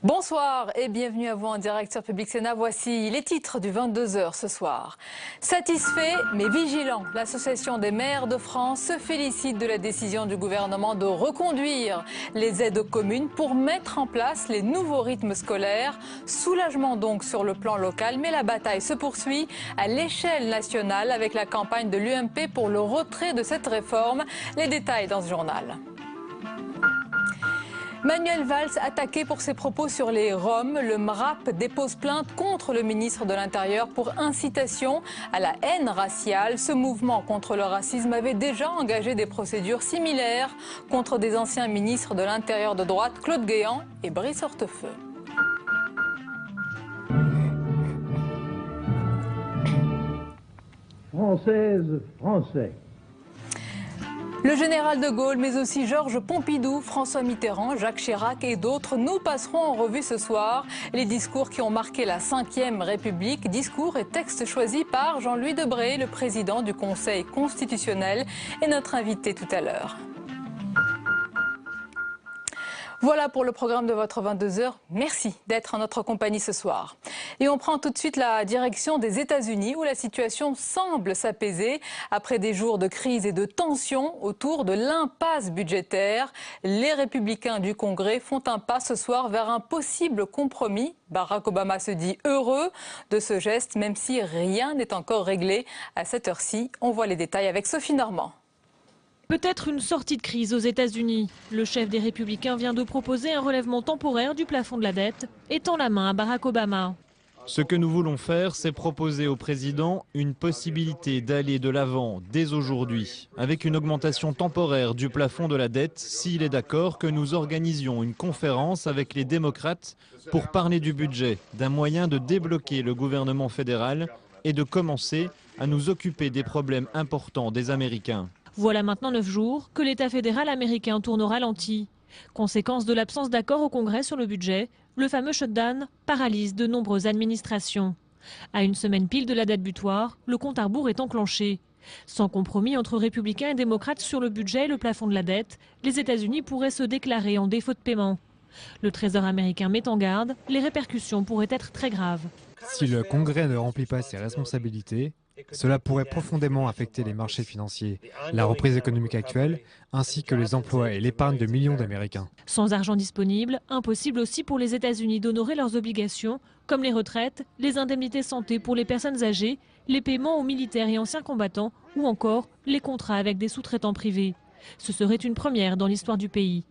Bonsoir et bienvenue à vous en direct sur Public Sénat. Voici les titres du 22h ce soir. Satisfait mais vigilant, l'Association des maires de France se félicite de la décision du gouvernement de reconduire les aides aux communes pour mettre en place les nouveaux rythmes scolaires. Soulagement donc sur le plan local, mais la bataille se poursuit à l'échelle nationale avec la campagne de l'UMP pour le retrait de cette réforme. Les détails dans ce journal. Manuel Valls attaqué pour ses propos sur les Roms. Le MRAP dépose plainte contre le ministre de l'Intérieur pour incitation à la haine raciale. Ce mouvement contre le racisme avait déjà engagé des procédures similaires contre des anciens ministres de l'Intérieur de droite, Claude Guéant et Brice Hortefeux. Françaises, Français. Le général de Gaulle, mais aussi Georges Pompidou, François Mitterrand, Jacques Chirac et d'autres, nous passerons en revue ce soir les discours qui ont marqué la Ve République. Discours et textes choisis par Jean-Louis Debré, le président du Conseil constitutionnel, et notre invité tout à l'heure. Voilà pour le programme de votre 22h. Merci d'être en notre compagnie ce soir. Et on prend tout de suite la direction des États-Unis où la situation semble s'apaiser après des jours de crise et de tension autour de l'impasse budgétaire. Les républicains du Congrès font un pas ce soir vers un possible compromis. Barack Obama se dit heureux de ce geste, même si rien n'est encore réglé à cette heure-ci. On voit les détails avec Sophie Normand. Peut-être une sortie de crise aux États-Unis. Le chef des Républicains vient de proposer un relèvement temporaire du plafond de la dette et tend la main à Barack Obama. Ce que nous voulons faire, c'est proposer au président une possibilité d'aller de l'avant dès aujourd'hui, avec une augmentation temporaire du plafond de la dette, s'il est d'accord que nous organisions une conférence avec les démocrates pour parler du budget, d'un moyen de débloquer le gouvernement fédéral et de commencer à nous occuper des problèmes importants des Américains. Voilà maintenant 9 jours que l'État fédéral américain tourne au ralenti. Conséquence de l'absence d'accord au Congrès sur le budget, le fameux shutdown paralyse de nombreuses administrations. À une semaine pile de la date butoir, le compte à rebours est enclenché. Sans compromis entre républicains et démocrates sur le budget et le plafond de la dette, les États-Unis pourraient se déclarer en défaut de paiement. Le Trésor américain met en garde, les répercussions pourraient être très graves. Si le Congrès ne remplit pas ses responsabilités, cela pourrait profondément affecter les marchés financiers, la reprise économique actuelle, ainsi que les emplois et l'épargne de millions d'Américains. Sans argent disponible, impossible aussi pour les États-Unis d'honorer leurs obligations, comme les retraites, les indemnités santé pour les personnes âgées, les paiements aux militaires et anciens combattants, ou encore les contrats avec des sous-traitants privés. Ce serait une première dans l'histoire du pays.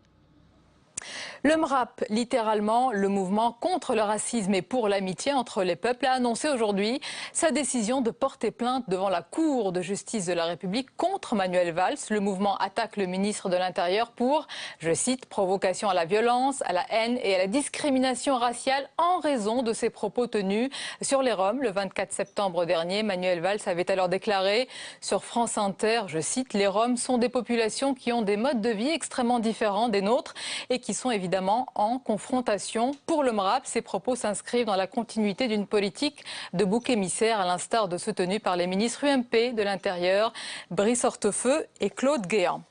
Le MRAP, littéralement le mouvement contre le racisme et pour l'amitié entre les peuples, a annoncé aujourd'hui sa décision de porter plainte devant la Cour de justice de la République contre Manuel Valls. Le mouvement attaque le ministre de l'Intérieur pour, je cite, provocation à la violence, à la haine et à la discrimination raciale en raison de ses propos tenus sur les Roms. Le 24 septembre dernier, Manuel Valls avait alors déclaré sur France Inter, je cite, « Les Roms sont des populations qui ont des modes de vie extrêmement différents des nôtres et qui sont évidemment en confrontation. » Pour le MRAP, ces propos s'inscrivent dans la continuité d'une politique de bouc émissaire, à l'instar de ceux tenus par les ministres UMP de l'Intérieur, Brice Hortefeux et Claude Guéant.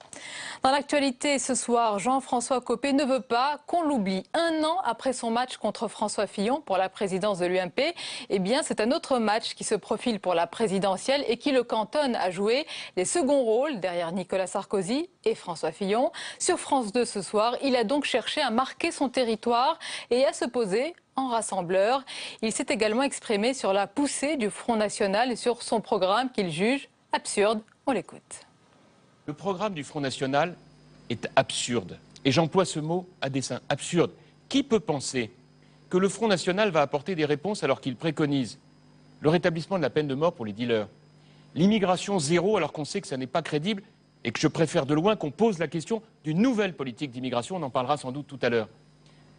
Dans l'actualité ce soir, Jean-François Copé ne veut pas qu'on l'oublie. Un an après son match contre François Fillon pour la présidence de l'UMP, eh bien c'est un autre match qui se profile pour la présidentielle et qui le cantonne à jouer les seconds rôles derrière Nicolas Sarkozy et François Fillon. Sur France 2 ce soir, il a donc cherché à marquer son territoire et à se poser en rassembleur. Il s'est également exprimé sur la poussée du Front National et sur son programme qu'il juge absurde. On l'écoute. Le programme du Front National est absurde. Et j'emploie ce mot à dessein, absurde. Qui peut penser que le Front National va apporter des réponses alors qu'il préconise le rétablissement de la peine de mort pour les dealers, l'immigration zéro alors qu'on sait que ça n'est pas crédible et que je préfère de loin qu'on pose la question d'une nouvelle politique d'immigration, on en parlera sans doute tout à l'heure.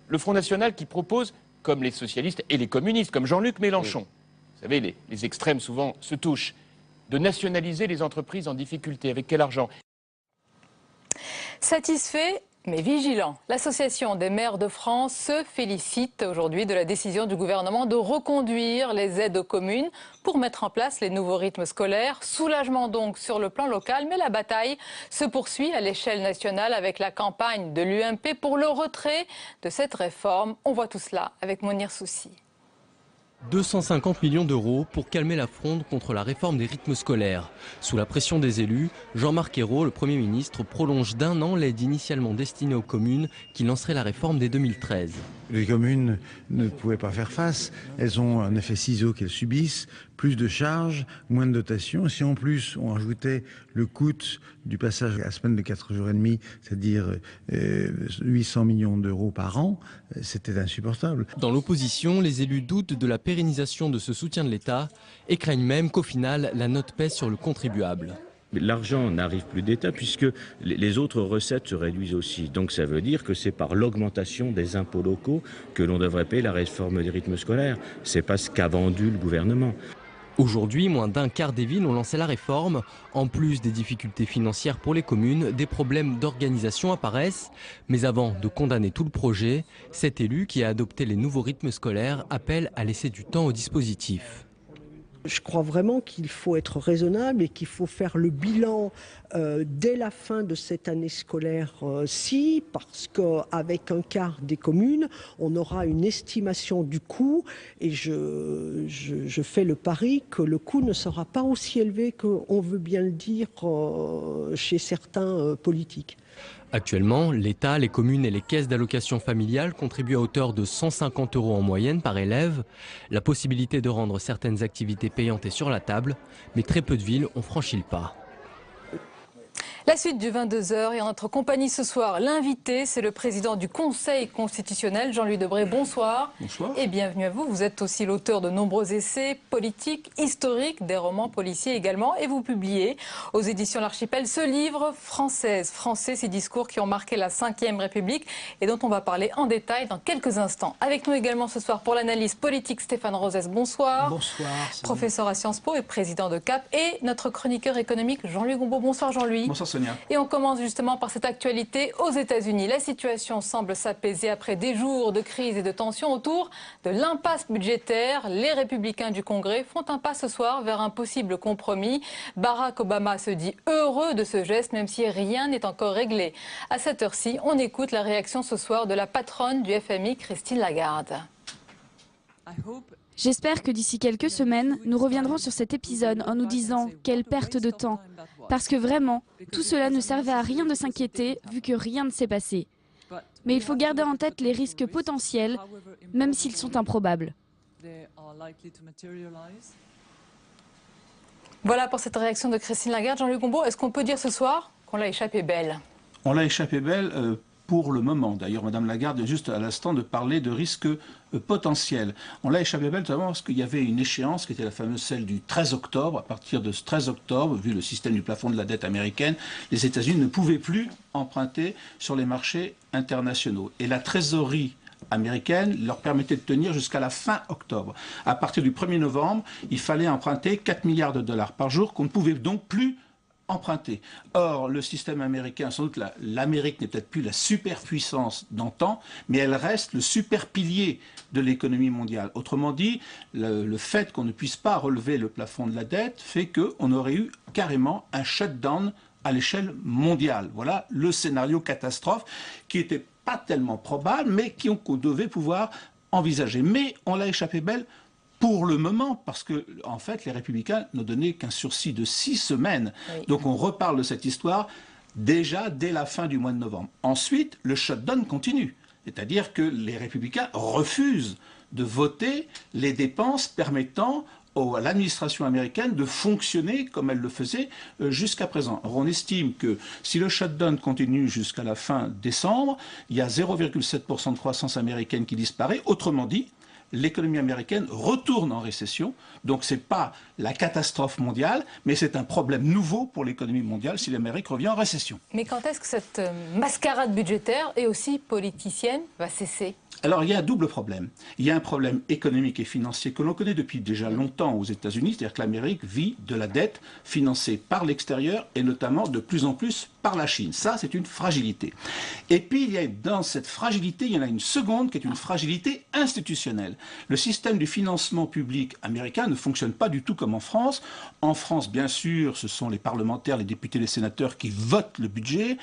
Le Front National qui propose, comme les socialistes et les communistes, comme Jean-Luc Mélenchon, vous savez, les extrêmes souvent se touchent, de nationaliser les entreprises en difficulté. Avec quel argent ? Satisfait Mais vigilant, l'Association des maires de France se félicite aujourd'hui de la décision du gouvernement de reconduire les aides aux communes pour mettre en place les nouveaux rythmes scolaires. Soulagement donc sur le plan local, mais la bataille se poursuit à l'échelle nationale avec la campagne de l'UMP pour le retrait de cette réforme. On voit tout cela avec Monir Soussi. 250 millions d'euros pour calmer la fronde contre la réforme des rythmes scolaires. Sous la pression des élus, Jean-Marc Ayrault, le Premier ministre, prolonge d'1 an l'aide initialement destinée aux communes qui lancerait la réforme dès 2013. Les communes ne pouvaient pas faire face, elles ont un effet ciseau qu'elles subissent, plus de charges, moins de dotations. Si en plus on ajoutait le coût du passage à la semaine de 4 jours et demi, c'est-à-dire 800 millions d'euros par an, c'était insupportable. Dans l'opposition, les élus doutent de la pérennisation de ce soutien de l'État et craignent même qu'au final, la note pèse sur le contribuable. L'argent n'arrive plus d'État puisque les autres recettes se réduisent aussi. Donc ça veut dire que c'est par l'augmentation des impôts locaux que l'on devrait payer la réforme des rythmes scolaires. C'est pas ce qu'a vendu le gouvernement. Aujourd'hui, moins d'un quart des villes ont lancé la réforme. En plus des difficultés financières pour les communes, des problèmes d'organisation apparaissent. Mais avant de condamner tout le projet, cet élu qui a adopté les nouveaux rythmes scolaires appelle à laisser du temps au dispositif. Je crois vraiment qu'il faut être raisonnable et qu'il faut faire le bilan dès la fin de cette année scolaire-ci, parce qu'avec un quart des communes, on aura une estimation du coût et je fais le pari que le coût ne sera pas aussi élevé qu'on veut bien le dire chez certains politiques. Actuellement, l'État, les communes et les caisses d'allocation familiale contribuent à hauteur de 150 € en moyenne par élève. La possibilité de rendre certaines activités payantes est sur la table, mais très peu de villes ont franchi le pas. La suite du 22h et en notre compagnie ce soir, l'invité, c'est le président du Conseil constitutionnel, Jean-Louis Debré. Bonsoir. Bonsoir. Et bienvenue à vous. Vous êtes aussi l'auteur de nombreux essais politiques, historiques, des romans policiers également. Et vous publiez aux éditions L'Archipel ce livre, Française, Français, ces discours qui ont marqué la Ve République et dont on va parler en détail dans quelques instants. Avec nous également ce soir pour l'analyse politique, Stéphane Rosès. Bonsoir. Bonsoir. Professeur à Sciences Po et président de CAP. Et notre chroniqueur économique, Jean-Louis Gombault. Bonsoir Jean-Louis. Bonsoir Sonia. Et on commence justement par cette actualité aux États-Unis. La situation semble s'apaiser après des jours de crise et de tension autour de l'impasse budgétaire. Les républicains du Congrès font un pas ce soir vers un possible compromis. Barack Obama se dit heureux de ce geste, même si rien n'est encore réglé. À cette heure-ci, on écoute la réaction ce soir de la patronne du FMI, Christine Lagarde. J'espère que d'ici quelques semaines, nous reviendrons sur cet épisode en nous disant quelle perte de temps. Parce que vraiment, tout cela ne servait à rien de s'inquiéter vu que rien ne s'est passé. Mais il faut garder en tête les risques potentiels, même s'ils sont improbables. Voilà pour cette réaction de Christine Lagarde. Jean-Luc Gombault, est-ce qu'on peut dire ce soir qu'on l'a échappé belle? On l'a échappé belle pour le moment. D'ailleurs, Madame Lagarde vient juste à l'instant de parler de risques potentiels. On l'a échappé belle notamment parce qu'il y avait une échéance qui était la fameuse celle du 13 octobre. À partir de ce 13 octobre, vu le système du plafond de la dette américaine, les États-Unis ne pouvaient plus emprunter sur les marchés internationaux. Et la trésorerie américaine leur permettait de tenir jusqu'à la fin octobre. À partir du 1er novembre, il fallait emprunter 4 milliards de dollars par jour qu'on ne pouvait donc plus emprunter. Or, le système américain, sans doute l'Amérique n'est peut-être plus la superpuissance d'antan, mais elle reste le super pilier de l'économie mondiale. Autrement dit, le fait qu'on ne puisse pas relever le plafond de la dette fait qu'on aurait eu carrément un shutdown à l'échelle mondiale. Voilà le scénario catastrophe qui n'était pas tellement probable, mais qu'on devait pouvoir envisager. Mais on l'a échappé belle pour le moment, parce que en fait, les Républicains n'ont donné qu'un sursis de 6 semaines. Oui. Donc on reparle de cette histoire déjà dès la fin du mois de novembre. Ensuite, le shutdown continue. C'est-à-dire que les Républicains refusent de voter les dépenses permettant à l'administration américaine de fonctionner comme elle le faisait jusqu'à présent. Alors on estime que si le shutdown continue jusqu'à la fin décembre, il y a 0,7% de croissance américaine qui disparaît. Autrement dit, l'économie américaine retourne en récession. Donc ce n'est pas la catastrophe mondiale, mais c'est un problème nouveau pour l'économie mondiale si l'Amérique revient en récession. Mais quand est-ce que cette mascarade budgétaire et aussi politicienne va cesser ? Alors il y a un double problème. Il y a un problème économique et financier que l'on connaît depuis déjà longtemps aux États-Unis, c'est-à-dire que l'Amérique vit de la dette financée par l'extérieur et notamment de plus en plus par la Chine. Ça, c'est une fragilité. Et puis, dans cette fragilité, il y en a une seconde qui est une fragilité institutionnelle. Le système du financement public américain ne fonctionne pas du tout comme en France. En France, bien sûr, ce sont les parlementaires, les députés, les sénateurs qui votent le budget,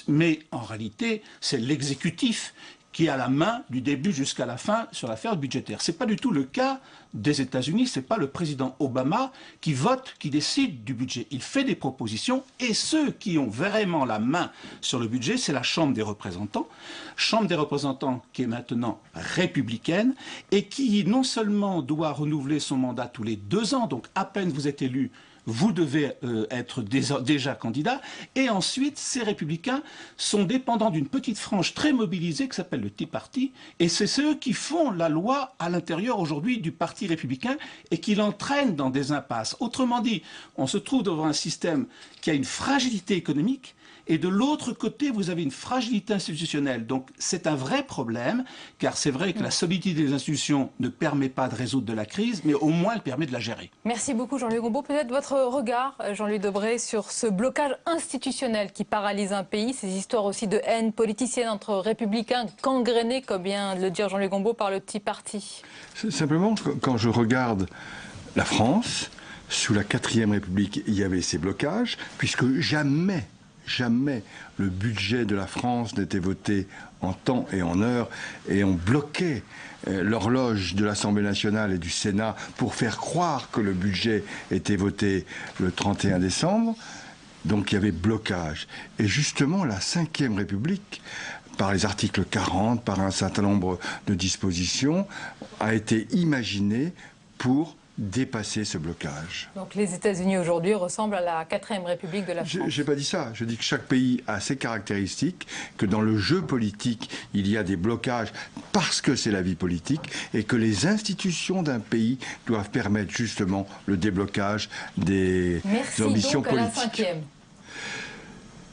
mais en réalité, c'est l'exécutif qui a la main du début jusqu'à la fin sur l'affaire budgétaire. Ce n'est pas du tout le cas des États-Unis, ce n'est pas le président Obama qui vote, qui décide du budget. Il fait des propositions et ceux qui ont vraiment la main sur le budget, c'est la Chambre des représentants qui est maintenant républicaine et qui non seulement doit renouveler son mandat tous les 2 ans, donc à peine vous êtes élu, vous devez être déjà candidat. Et ensuite, ces républicains sont dépendants d'une petite frange très mobilisée qui s'appelle le Tea Party. Et c'est ceux qui font la loi à l'intérieur aujourd'hui du Parti républicain et qui l'entraînent dans des impasses. Autrement dit, on se trouve devant un système qui a une fragilité économique. Et de l'autre côté, vous avez une fragilité institutionnelle. Donc c'est un vrai problème, car c'est vrai que la solidité des institutions ne permet pas de résoudre de la crise, mais au moins elle permet de la gérer. Merci beaucoup Jean-Louis Gombault. Peut-être votre regard, Jean-Louis Debré, sur ce blocage institutionnel qui paralyse un pays, ces histoires aussi de haine politicienne entre républicains gangrénés, comme vient de le dire Jean-Louis Gombault, par le Tea Party. Simplement, quand je regarde la France, sous la 4e République, il y avait ces blocages, puisque jamais le budget de la France n'était voté en temps et en heure, et on bloquait l'horloge de l'Assemblée nationale et du Sénat pour faire croire que le budget était voté le 31 décembre. Donc il y avait blocage. Et justement, la 5e République, par les articles 40, par un certain nombre de dispositions, a été imaginée pour dépasser ce blocage. Donc les États-Unis aujourd'hui ressemblent à la 4e République de la France. Je n'ai pas dit ça. Je dis que chaque pays a ses caractéristiques, que dans le jeu politique, il y a des blocages parce que c'est la vie politique et que les institutions d'un pays doivent permettre justement le déblocage des ambitions politiques. Merci donc à la 5e.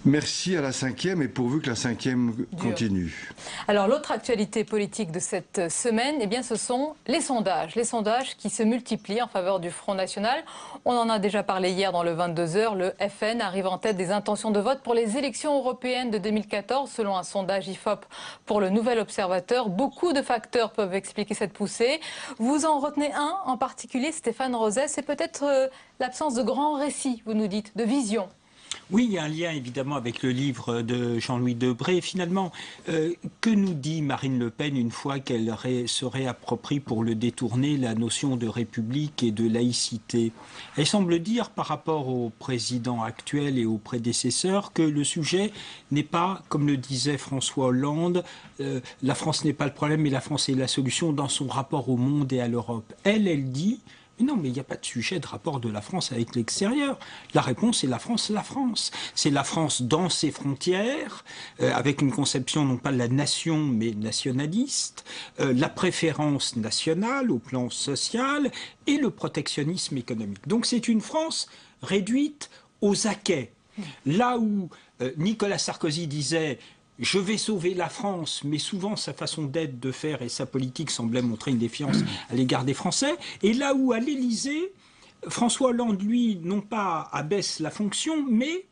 Merci à la 5e et pourvu que la 5e continue. Alors l'autre actualité politique de cette semaine, eh bien, ce sont les sondages. Les sondages qui se multiplient en faveur du Front National. On en a déjà parlé hier dans le 22h. Le FN arrive en tête des intentions de vote pour les élections européennes de 2014, selon un sondage IFOP pour le Nouvel Observateur. Beaucoup de facteurs peuvent expliquer cette poussée. Vous en retenez un en particulier, Stéphane Rosset, c'est peut-être l'absence de grands récits, vous nous dites, de vision. Oui, il y a un lien évidemment avec le livre de Jean-Louis Debré. Finalement, que nous dit Marine Le Pen une fois qu'elle se réapproprie pour le détourner la notion de république et de laïcité? Elle semble dire par rapport au président actuel et aux prédécesseurs que le sujet n'est pas, comme le disait François Hollande, la France n'est pas le problème mais la France est la solution dans son rapport au monde et à l'Europe. Elle dit... Non, mais il n'y a pas de sujet de rapport de la France avec l'extérieur. La réponse est la France, la France. C'est la France dans ses frontières, avec une conception non pas de la nation, mais nationaliste, la préférence nationale au plan social et le protectionnisme économique. Donc c'est une France réduite aux acquêts. Là où Nicolas Sarkozy disait... Je vais sauver la France, mais souvent sa façon d'être, de faire et sa politique semblaient montrer une défiance à l'égard des Français. Et là où à l'Élysée, François Hollande, lui, non pas abaisse la fonction, mais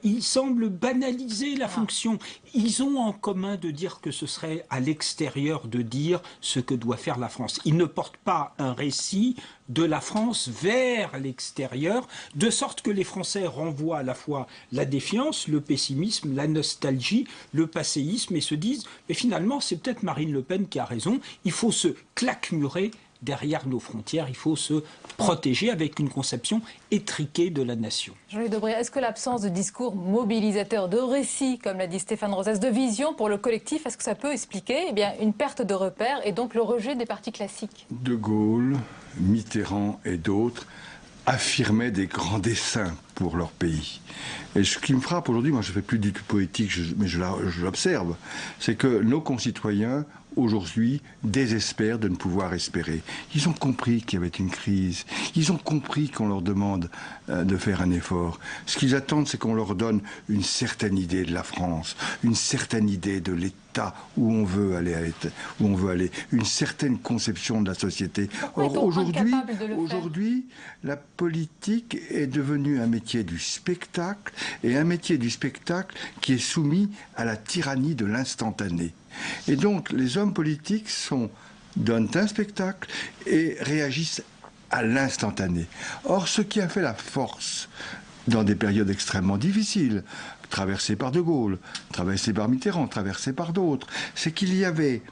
il semble banaliser la fonction. Ils ont en commun de dire que ce serait à l'extérieur de dire ce que doit faire la France. Ils ne portent pas un récit de la France vers l'extérieur, de sorte que les Français renvoient à la fois la défiance, le pessimisme, la nostalgie, le passéisme et se disent mais finalement c'est peut-être Marine Le Pen qui a raison, il faut se claquemurer derrière nos frontières, il faut se protéger avec une conception étriquée de la nation. Jean-Louis Debré, est-ce que l'absence de discours mobilisateur, de récit, comme l'a dit Stéphane Rosset, de vision pour le collectif, est-ce que ça peut expliquer une perte de repères et donc le rejet des partis classiques? De Gaulle, Mitterrand et d'autres affirmaient des grands desseins pour leur pays. Et ce qui me frappe aujourd'hui, moi je ne fais plus du tout politique, mais je l'observe, c'est que nos concitoyens aujourd'hui, désespèrent de ne pouvoir espérer. Ils ont compris qu'il y avait une crise. Ils ont compris qu'on leur demande de faire un effort. Ce qu'ils attendent, c'est qu'on leur donne une certaine idée de la France, une certaine idée de l'État où on veut aller, une certaine conception de la société. Or, aujourd'hui, la politique est devenue un métier du spectacle, et un métier du spectacle qui est soumis à la tyrannie de l'instantané. Et donc, les hommes politiques donnent un spectacle et réagissent à l'instantané. Or, ce qui a fait la force dans des périodes extrêmement difficiles, traversées par De Gaulle, traversées par Mitterrand, traversées par d'autres, c'est qu'il y avait,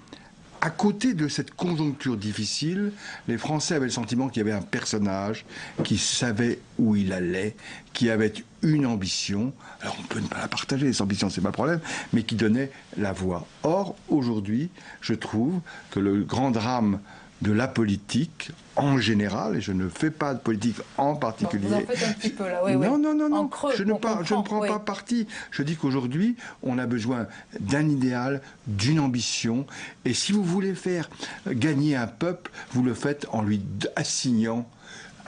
à côté de cette conjoncture difficile, les Français avaient le sentiment qu'il y avait un personnage qui savait où il allait, qui avait une ambition. Alors on peut ne pas la partager, cette ambition, c'est pas le problème, mais qui donnait la voix. Or, aujourd'hui, je trouve que le grand drame de la politique, en général, et je ne fais pas de politique en particulier. Bon, vous en faites un petit peu là, oui. Non, creux, je ne prends pas parti. Je dis qu'aujourd'hui, on a besoin d'un idéal, d'une ambition, et si vous voulez faire gagner un peuple, vous le faites en lui assignant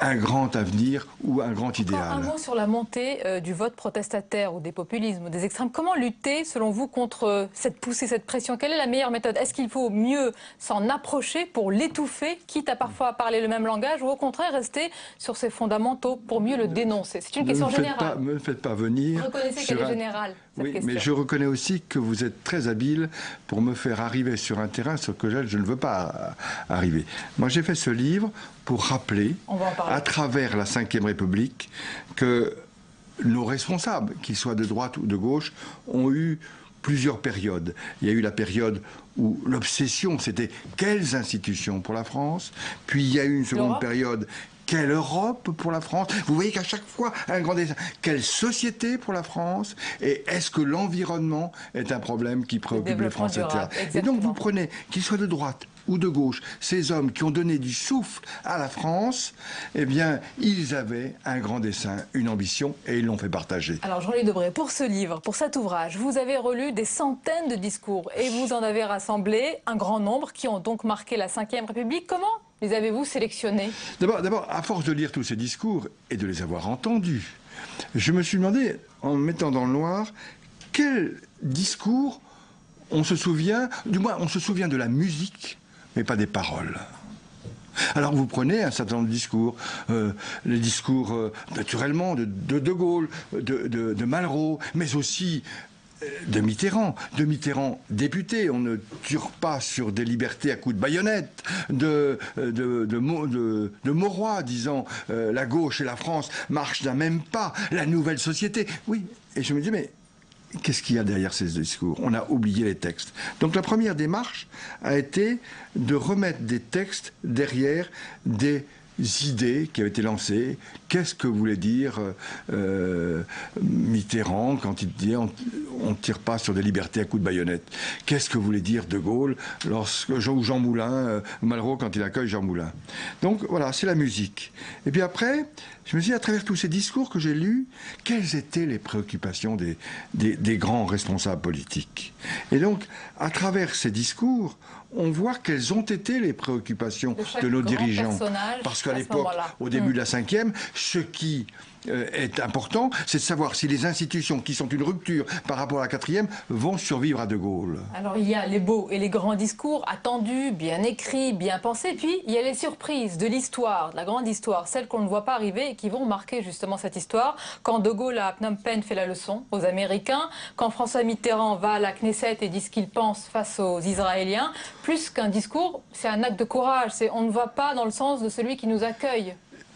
un grand avenir ou un grand idéal. Un mot sur la montée du vote protestataire ou des populismes ou des extrêmes. Comment lutter, selon vous, contre cette poussée, cette pression? Quelle est la meilleure méthode? Est-ce qu'il faut mieux s'en approcher pour l'étouffer, quitte à parfois parler le même langage, ou au contraire rester sur ses fondamentaux pour mieux le dénoncer? C'est une question générale. Ne me faites pas venir. Vous reconnaissez qu'elle est générale, cette oui, question. Mais je reconnais aussi que vous êtes très habile pour me faire arriver sur un terrain sur lequel je ne veux pas arriver. Moi, j'ai fait ce livre pour rappeler, à travers la Ve République, que nos responsables, qu'ils soient de droite ou de gauche, ont eu plusieurs périodes. Il y a eu la période où l'obsession, c'était quelles institutions pour la France, puis il y a eu une seconde période, quelle Europe pour la France? Vous voyez qu'à chaque fois, un grand dessin. Quelle société pour la France? Et est-ce que l'environnement est un problème qui préoccupe les Français? Et donc vous prenez, qu'ils soient de droite ou de gauche, ces hommes qui ont donné du souffle à la France, eh bien, ils avaient un grand dessein, une ambition, et ils l'ont fait partager. Alors, Jean-Louis Debré, pour ce livre, pour cet ouvrage, vous avez relu des centaines de discours et vous en avez rassemblé un grand nombre qui ont donc marqué la Ve République. Comment les avez-vous sélectionnés? D'abord, à force de lire tous ces discours et de les avoir entendus, je me suis demandé, en me mettant dans le noir, quel discours on se souvient, du moins on se souvient de la musique, mais pas des paroles. Alors vous prenez un certain nombre de discours, les discours naturellement de Gaulle, de Malraux, mais aussi de Mitterrand. De Mitterrand député, on ne tire pas sur des libertés à coups de baïonnette, de Mauroy disant la gauche et la France marchent d'un même pas, la nouvelle société. Oui, et je me dis mais qu'est-ce qu'il y a derrière ces discours? On a oublié les textes. Donc la première démarche a été de remettre des textes derrière des idées qui avaient été lancées. Qu'est-ce que voulait dire Mitterrand quand il disait on ne tire pas sur des libertés à coups de baïonnette? Qu'est-ce que voulait dire De Gaulle ou Jean Moulin, Malraux quand il accueille Jean Moulin? Donc voilà, c'est la musique. Et puis après, je me suis dit, à travers tous ces discours que j'ai lus, quelles étaient les préoccupations des grands responsables politiques? Et donc, à travers ces discours, on voit quelles ont été les préoccupations de nos dirigeants. Parce qu'à l'époque, au début de la Ve, ce qui est important, c'est de savoir si les institutions qui sont une rupture par rapport à la Quatrième vont survivre à De Gaulle. Alors il y a les beaux et les grands discours attendus, bien écrits, bien pensés, puis il y a les surprises de l'histoire, de la grande histoire, celles qu'on ne voit pas arriver et qui vont marquer justement cette histoire. Quand De Gaulle à Phnom Penh fait la leçon aux Américains, quand François Mitterrand va à la Knesset et dit ce qu'il pense face aux Israéliens, plus qu'un discours, c'est un acte de courage, on ne va pas dans le sens de celui qui nous accueille.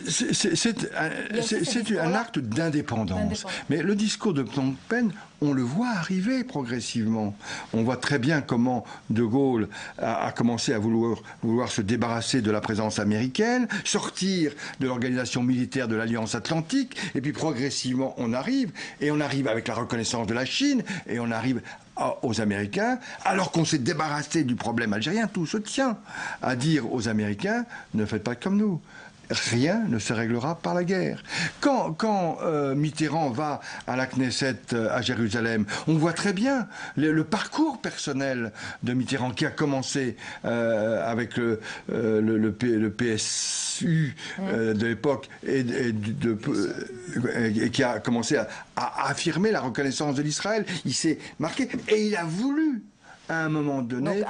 C'est un acte d'indépendance. Mais le discours de Phnom Penh, on le voit arriver progressivement. On voit très bien comment De Gaulle a commencé à vouloir se débarrasser de la présence américaine, sortir de l'organisation militaire de l'Alliance Atlantique, et puis progressivement on arrive avec la reconnaissance de la Chine, et on arrive aux Américains, alors qu'on s'est débarrassé du problème algérien. Tout se tient à dire aux Américains, ne faites pas comme nous. rien ne se réglera par la guerre. Quand Mitterrand va à la Knesset à Jérusalem, on voit très bien le parcours personnel de Mitterrand qui a commencé avec le PSU de l'époque et qui a commencé à affirmer la reconnaissance de l'Israël. Il s'est marqué et il a voulu à un moment donné,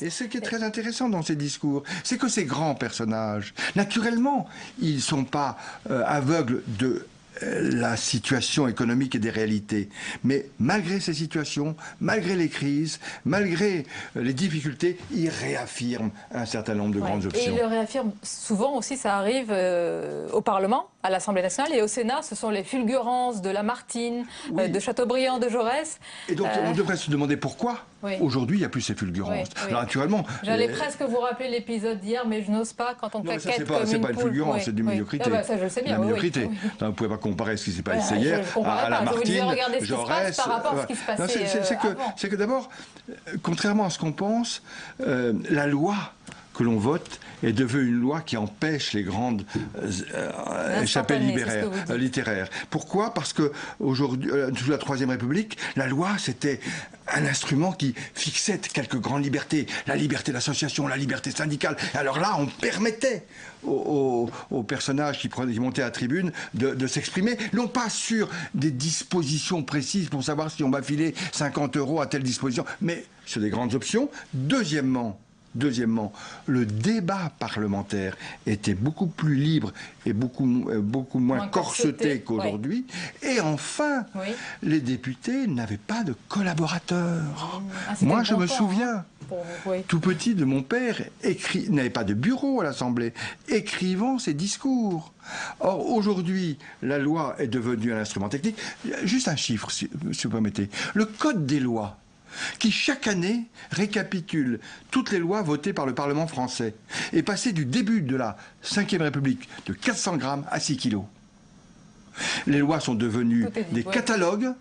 et ce qui est très intéressant dans ces discours, c'est que ces grands personnages, naturellement, ils ne sont pas aveugles de la situation économique et des réalités. Mais malgré ces situations, malgré les crises, malgré les difficultés, ils réaffirment un certain nombre de grandes options. Et ils le réaffirment souvent aussi, ça arrive au Parlement, à l'Assemblée nationale et au Sénat, ce sont les fulgurances de Lamartine, de Chateaubriand, de Jaurès. Et donc on devrait se demander pourquoi aujourd'hui il n'y a plus ces fulgurances. Alors naturellement... J'allais presque vous rappeler l'épisode d'hier, mais je n'ose pas quand on caquette comme une poule. C'est pas une fulgurance, c'est du médiocrité. Ah bah, ça je le sais bien, la médiocrité. Vous ne pouvez pas comparer ce qui s'est passé hier à Lamartine, Jaurès... par rapport à ce qui se passait c'est que d'abord, contrairement à ce qu'on pense, la loi que l'on vote est devenue une loi qui empêche les grandes échappées littéraires. Pourquoi? Parce que aujourd'hui, sous la Troisième République, la loi c'était un instrument qui fixait quelques grandes libertés, la liberté d'association, la liberté syndicale. Et alors là, on permettait aux personnages qui montaient à la tribune de s'exprimer, non pas sur des dispositions précises pour savoir si on va filer 50 € à telle disposition, mais sur des grandes options. Deuxièmement, le débat parlementaire était beaucoup plus libre et beaucoup moins corseté qu'aujourd'hui. Et enfin, les députés n'avaient pas de collaborateurs. Moi, je me souviens, tout petit, de mon père, n'avait pas de bureau à l'Assemblée, écrivant ses discours. Or, aujourd'hui, la loi est devenue un instrument technique. Juste un chiffre, si vous permettez. Le Code des lois, qui chaque année récapitule toutes les lois votées par le Parlement français, est passé du début de la Ve République de 400 grammes à 6 kilos. Les lois sont devenues des catalogues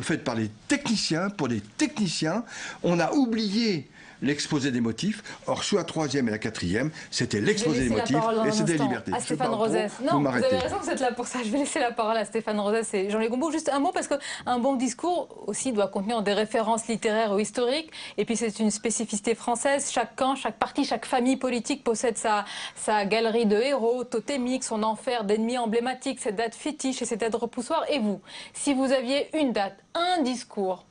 faites par les techniciens, pour des techniciens. On a oublié l'exposé des motifs. Or, sous la troisième et la quatrième, c'était l'exposé des motifs et c'était des libertés. À Stéphane Rosès. Non, vous avez raison, vous êtes là pour ça. Je vais laisser la parole à Stéphane Rosès et Jean-Louis Gombault. Juste un mot, parce qu'un bon discours aussi doit contenir des références littéraires ou historiques. Et puis, c'est une spécificité française. Chaque camp, chaque parti, chaque famille politique possède sa galerie de héros totémiques, son enfer d'ennemis emblématiques, ses dates fétiches et ses dates repoussoires. Et vous, si vous aviez une date, un discours,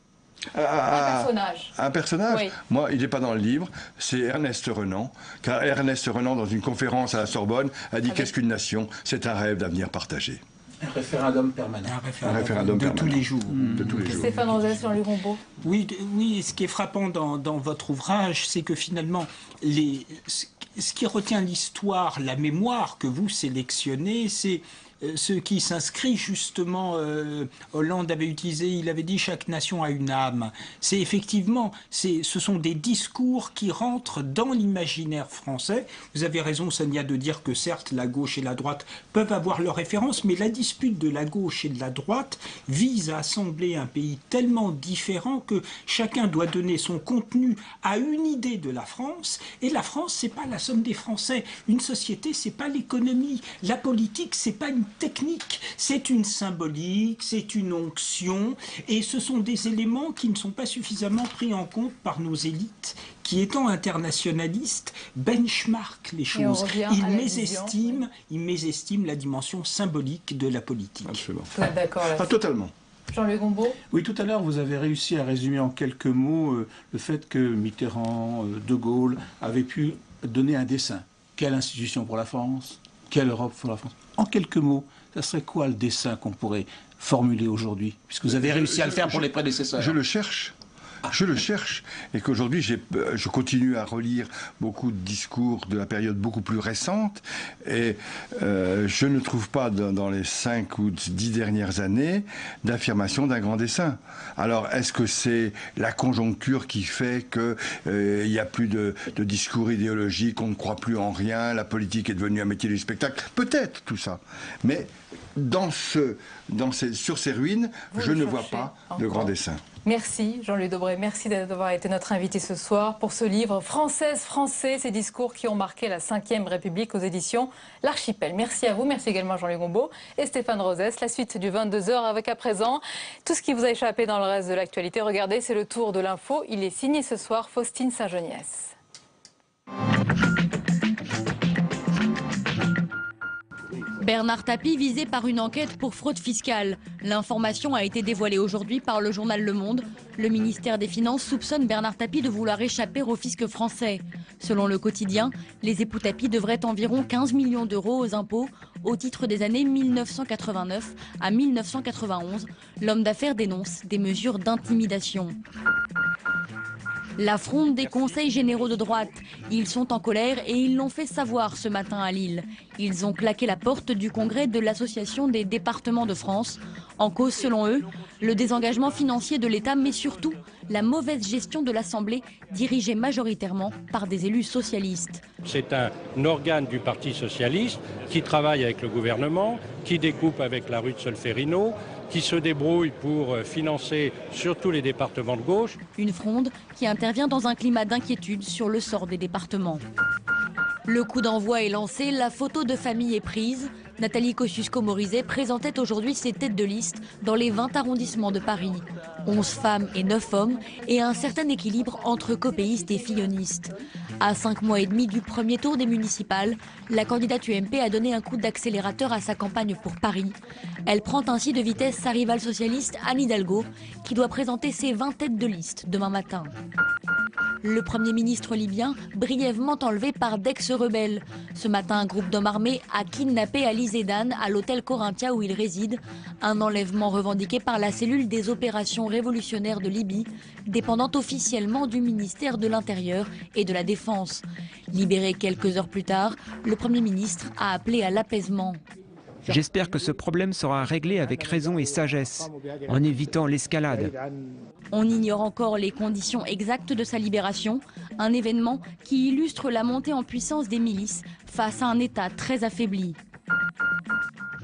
un personnage. Moi, il n'est pas dans le livre, c'est Ernest Renan. Car Ernest Renan, dans une conférence à la Sorbonne, a dit qu'est-ce qu'une nation? C'est un rêve d'avenir partagé. Un référendum permanent. Un référendum de tous les jours. De tous les jours. Stéphane Rosès, Jean-Louis Gombault. Oui, ce qui est frappant dans votre ouvrage, c'est que finalement, ce qui retient l'histoire, la mémoire que vous sélectionnez, c'est ce qui s'inscrit justement, Hollande avait utilisé, il avait dit chaque nation a une âme. C'est effectivement, ce sont des discours qui rentrent dans l'imaginaire français. Vous avez raison, Sonia, de dire que certes la gauche et la droite peuvent avoir leurs références, mais la dispute de la gauche et de la droite vise à assembler un pays tellement différent que chacun doit donner son contenu à une idée de la France. Et la France, c'est pas la somme des Français. Une société, c'est pas l'économie. La politique, c'est pas une technique, c'est une symbolique, c'est une onction, et ce sont des éléments qui ne sont pas suffisamment pris en compte par nos élites, qui étant internationalistes, benchmark les choses. Ils mésestiment la dimension symbolique de la politique. Absolument. D'accord. Totalement. Jean-Louis Gombault. Oui, tout à l'heure, vous avez réussi à résumer en quelques mots le fait que Mitterrand, De Gaulle avaient pu donner un dessin. Quelle institution pour la France? Quelle Europe pour la France? En quelques mots, ça serait quoi le dessin qu'on pourrait formuler aujourd'hui? Puisque vous avez réussi à le faire pour les prédécesseurs. Je le cherche. Je le cherche, et qu'aujourd'hui je continue à relire beaucoup de discours de la période beaucoup plus récente, et je ne trouve pas dans les 5 ou 10 dernières années d'affirmation d'un grand dessein. Alors est-ce que c'est la conjoncture qui fait qu'il n'y a plus de discours idéologiques, on ne croit plus en rien, la politique est devenue un métier du spectacle? Peut-être tout ça, mais sur ces ruines, je ne vois pas de grand dessein. Merci Jean-Louis Debré, merci d'avoir été notre invité ce soir pour ce livre Françaises, Français, ces discours qui ont marqué la 5e République aux éditions L'Archipel. Merci à vous, merci également Jean-Louis Gombaud et Stéphane Rosès. La suite du 22h avec à présent tout ce qui vous a échappé dans le reste de l'actualité. Regardez, c'est le tour de l'info. Il est signé ce soir Faustine Saint-Geniès. Bernard Tapie visé par une enquête pour fraude fiscale. L'information a été dévoilée aujourd'hui par le journal Le Monde. Le ministère des Finances soupçonne Bernard Tapie de vouloir échapper au fisc français. Selon le quotidien, les époux Tapie devraient environ 15 millions d'euros aux impôts au titre des années 1989 à 1991. L'homme d'affaires dénonce des mesures d'intimidation. La fronde des conseils généraux de droite. Ils sont en colère et ils l'ont fait savoir ce matin à Lille. Ils ont claqué la porte du congrès de l'Association des départements de France. En cause, selon eux, le désengagement financier de l'État, mais surtout la mauvaise gestion de l'Assemblée, dirigée majoritairement par des élus socialistes. C'est un organe du Parti socialiste qui travaille avec le gouvernement, qui découpe avec la rue de Solferino, qui se débrouille pour financer surtout les départements de gauche. Une fronde qui intervient dans un climat d'inquiétude sur le sort des départements. Le coup d'envoi est lancé, la photo de famille est prise. Nathalie Kosciusko-Morizet présentait aujourd'hui ses têtes de liste dans les 20 arrondissements de Paris. 11 femmes et 9 hommes et un certain équilibre entre copéistes et fillonistes. À 5 mois et demi du premier tour des municipales, la candidate UMP a donné un coup d'accélérateur à sa campagne pour Paris. Elle prend ainsi de vitesse sa rivale socialiste Anne Hidalgo, qui doit présenter ses 20 têtes de liste demain matin. Le Premier ministre libyen, brièvement enlevé par d'ex-rebelles. Ce matin, un groupe d'hommes armés a kidnappé Ali Zedane à l'hôtel Corinthia où il réside. Un enlèvement revendiqué par la cellule des opérations révolutionnaires de Libye, dépendante officiellement du ministère de l'Intérieur et de la Défense. Libéré quelques heures plus tard, le Premier ministre a appelé à l'apaisement. J'espère que ce problème sera réglé avec raison et sagesse, en évitant l'escalade. On ignore encore les conditions exactes de sa libération, un événement qui illustre la montée en puissance des milices face à un État très affaibli.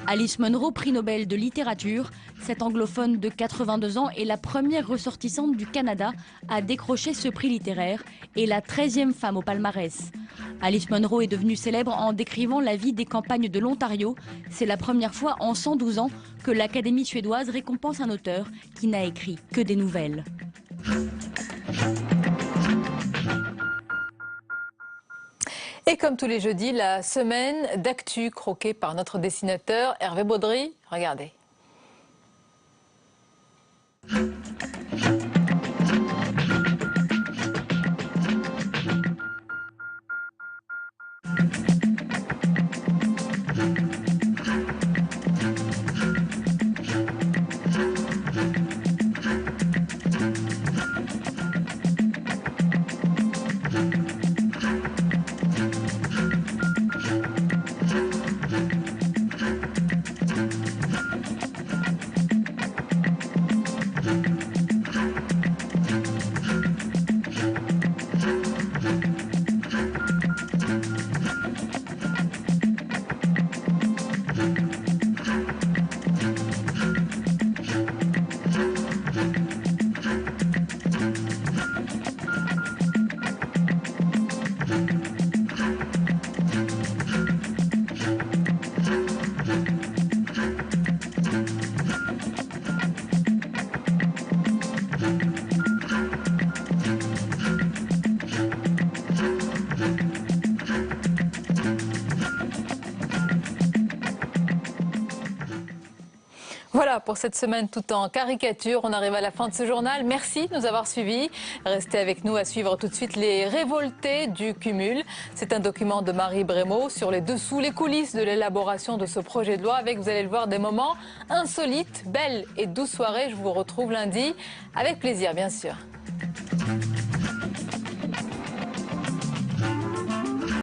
Alice Munro, prix Nobel de littérature, cette anglophone de 82 ans est la première ressortissante du Canada à décrocher ce prix littéraire et la 13e femme au palmarès. Alice Munro est devenue célèbre en décrivant la vie des campagnes de l'Ontario. C'est la première fois en 112 ans que l'Académie suédoise récompense un auteur qui n'a écrit que des nouvelles. Et comme tous les jeudis, la semaine d'actu croquée par notre dessinateur Hervé Baudry. Regardez. Voilà pour cette semaine tout en caricature. On arrive à la fin de ce journal. Merci de nous avoir suivis. Restez avec nous à suivre tout de suite Les Révoltés du Cumul. C'est un document de Marie Brémaud sur les dessous, les coulisses de l'élaboration de ce projet de loi avec, vous allez le voir, des moments insolites. Belle et douce soirée. Je vous retrouve lundi avec plaisir, bien sûr.